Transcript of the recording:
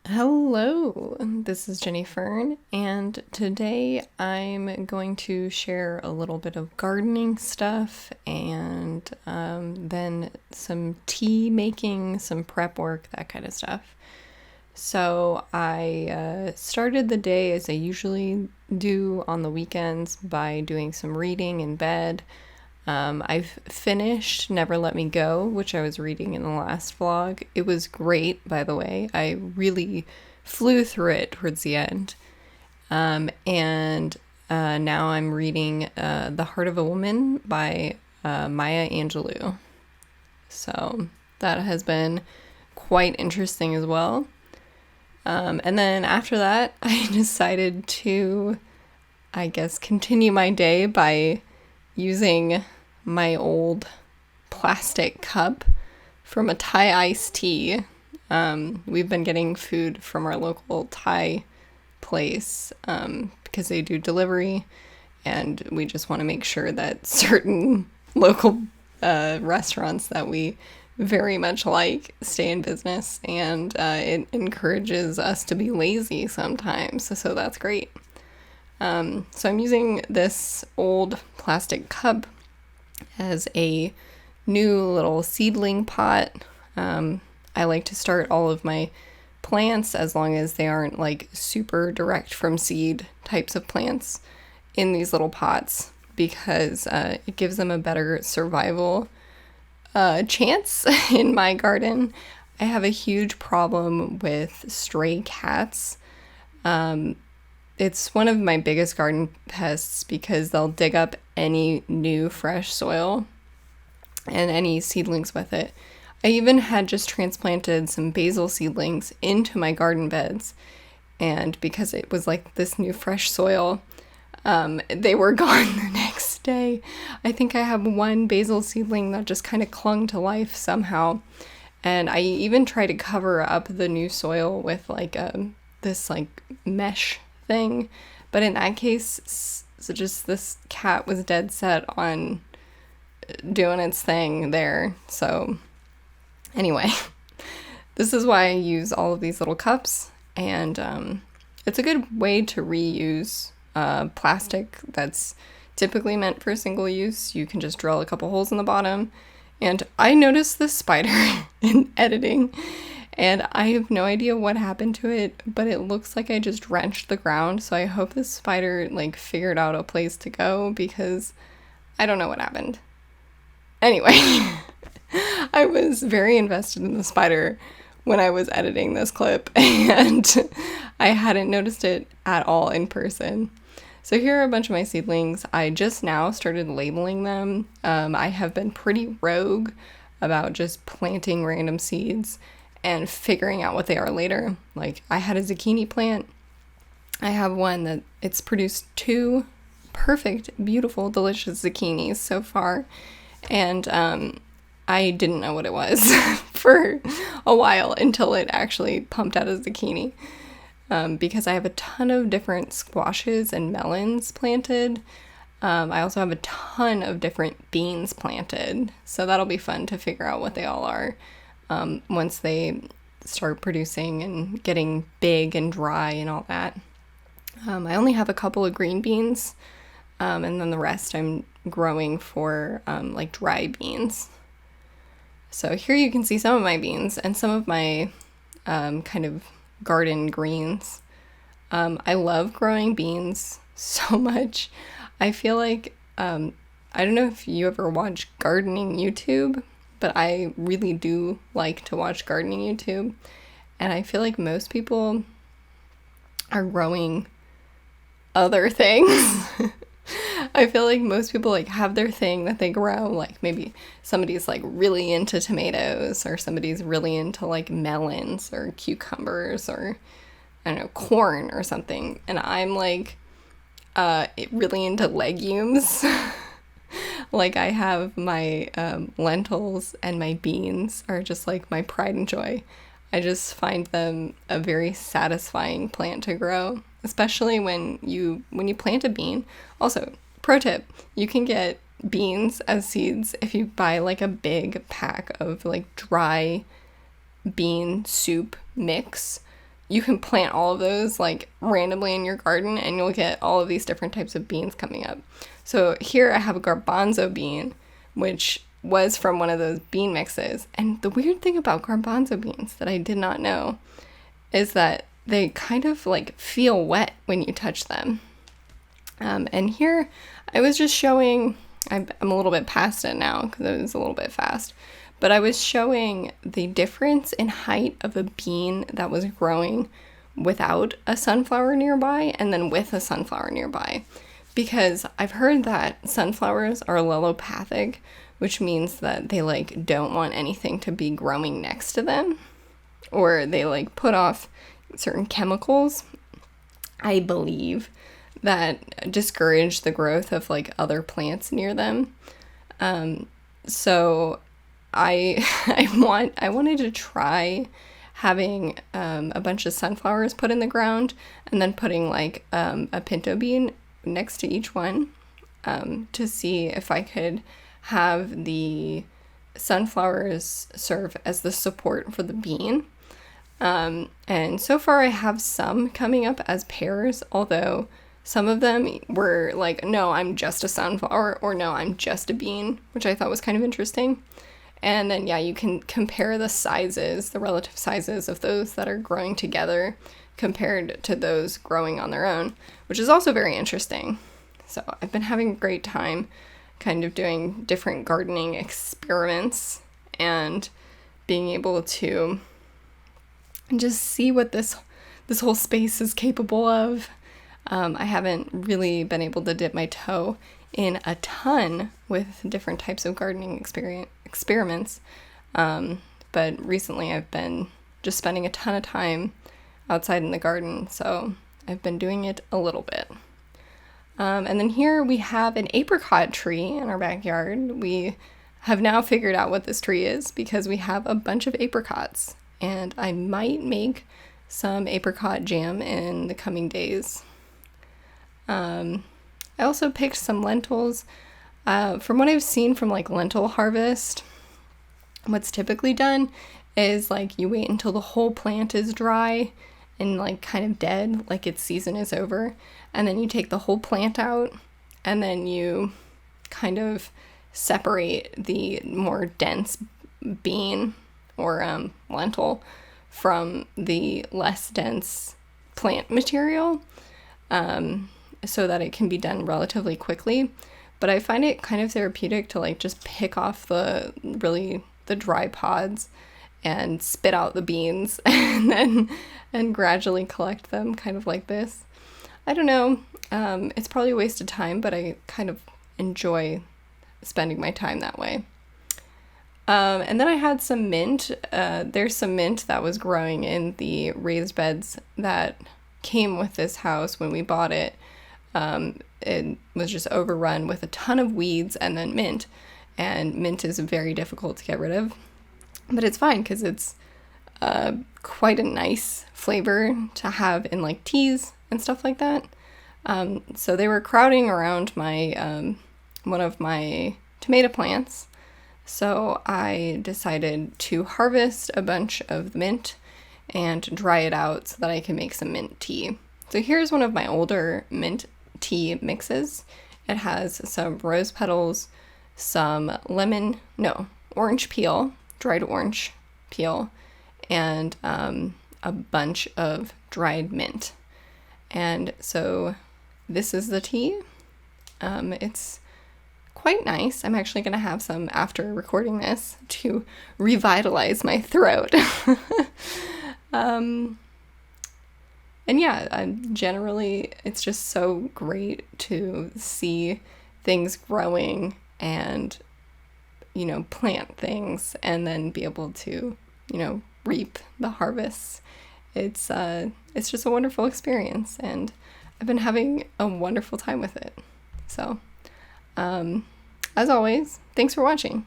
Hello, this is Jenny Fern, and today I'm going to share a little bit of gardening stuff and then some tea making, some prep work, that kind of stuff. So I started the day as I usually do on the weekends by doing some reading in bed. I've finished Never Let Me Go, which I was reading in the last vlog. It was great, by the way. I really flew through it towards the end. And now I'm reading The Heart of a Woman by Maya Angelou. So that has been quite interesting as well. And then after that, I decided to, I guess, continue my day by using my old plastic cup from a Thai iced tea. We've been getting food from our local Thai place because they do delivery, and we just want to make sure that certain local restaurants that we very much like stay in business, and it encourages us to be lazy sometimes, so that's great. So I'm using this old plastic cup as a new little seedling pot. I like to start all of my plants, as long as they aren't like super direct from seed types of plants, in these little pots, because it gives them a better survival chance in my garden. I have a huge problem with stray cats. It's one of my biggest garden pests because they'll dig up any new fresh soil and any seedlings with it. I even had just transplanted some basil seedlings into my garden beds, and because it was like this new fresh soil, they were gone the next day. I think I have one basil seedling that just kind of clung to life somehow, and I even tried to cover up the new soil with like this like mesh thing, but in that case, so just this cat was dead set on doing its thing there. So anyway, this is why I use all of these little cups, and it's a good way to reuse plastic that's typically meant for single use. You can just drill a couple holes in the bottom, and I noticed this spider in editing, and I have no idea what happened to it, but it looks like I just wrenched the ground, so I hope this spider like figured out a place to go, because I don't know what happened. Anyway, I was very invested in the spider when I was editing this clip, and I hadn't noticed it at all in person. So here are a bunch of my seedlings. I just now started labeling them. I have been pretty rogue about just planting random seeds and figuring out what they are later. Like, I had a zucchini plant. I have one that it's produced 2 perfect, beautiful, delicious zucchinis so far, and I didn't know what it was for a while until it actually pumped out a zucchini. Because I have a ton of different squashes and melons planted. I also have a ton of different beans planted, so that'll be fun to figure out what they all are once they start producing and getting big and dry and all that. I only have a couple of green beans, and then the rest I'm growing for like dry beans. So here you can see some of my beans and some of my kind of garden greens. I love growing beans so much. I feel like, I don't know if you ever watch gardening YouTube, but I really do like to watch gardening YouTube. And I feel like most people are growing other things. I feel like most people like have their thing that they grow. Like maybe somebody's like really into tomatoes, or somebody's really into like melons or cucumbers, or I don't know, corn or something. And I'm like really into legumes. Like I have my lentils, and my beans are just like my pride and joy. I just find them a very satisfying plant to grow, especially when you plant a bean. Also, pro tip, you can get beans as seeds if you buy like a big pack of like dry bean soup mix. you can plant all of those like randomly in your garden and you'll get all of these different types of beans coming up. So here I have a garbanzo bean, which was from one of those bean mixes. And the weird thing about garbanzo beans that I did not know is that they kind of like feel wet when you touch them. And here I was just showing, I'm a little bit past it now because it was a little bit fast, but I was showing the difference in height of a bean that was growing without a sunflower nearby and then with a sunflower nearby. Because I've heard that sunflowers are allelopathic, which means that they like don't want anything to be growing next to them, or they like put off certain chemicals, I believe, that discourage the growth of like other plants near them. So I wanted to try having a bunch of sunflowers put in the ground and then putting like a pinto bean next to each one to see if I could have the sunflowers serve as the support for the bean. And so far I have some coming up as pairs, although some of them were like, no, I'm just a sunflower, or no, I'm just a bean, which I thought was kind of interesting. And then, yeah, you can compare the sizes, the relative sizes of those that are growing together compared to those growing on their own, which is also very interesting. So I've been having a great time kind of doing different gardening experiments and being able to just see what this whole space is capable of. I haven't really been able to dip my toe in a ton with different types of gardening experiments, but recently I've been just spending a ton of time outside in the garden, so I've been doing it a little bit. And then here we have an apricot tree in our backyard. We have now figured out what this tree is because we have a bunch of apricots, and I might make some apricot jam in the coming days. I also picked some lentils. From what I've seen from like lentil harvest, what's typically done is like you wait until the whole plant is dry and like kind of dead, like its season is over, and then you take the whole plant out and then you kind of separate the more dense bean or lentil from the less dense plant material, so that it can be done relatively quickly. But I find it kind of therapeutic to like just pick off the dry pods and spit out the beans and gradually collect them kind of like this. I don't know, it's probably a waste of time, but I kind of enjoy spending my time that way. And then I had some mint. There's some mint that was growing in the raised beds that came with this house when we bought it. It was just overrun with a ton of weeds and then mint. And mint is very difficult to get rid of. But it's fine because it's quite a nice flavor to have in like teas and stuff like that. So they were crowding around my one of my tomato plants. So I decided to harvest a bunch of the mint and dry it out so that I can make some mint tea. So here's one of my older mint tea mixes. It has some rose petals, some orange peel, dried orange peel, and a bunch of dried mint. And so this is the tea. It's quite nice. I'm actually going to have some after recording this to revitalize my throat. And yeah, generally, it's just so great to see things growing and, plant things and then be able to, reap the harvests. It's just a wonderful experience, and I've been having a wonderful time with it. So, as always, thanks for watching.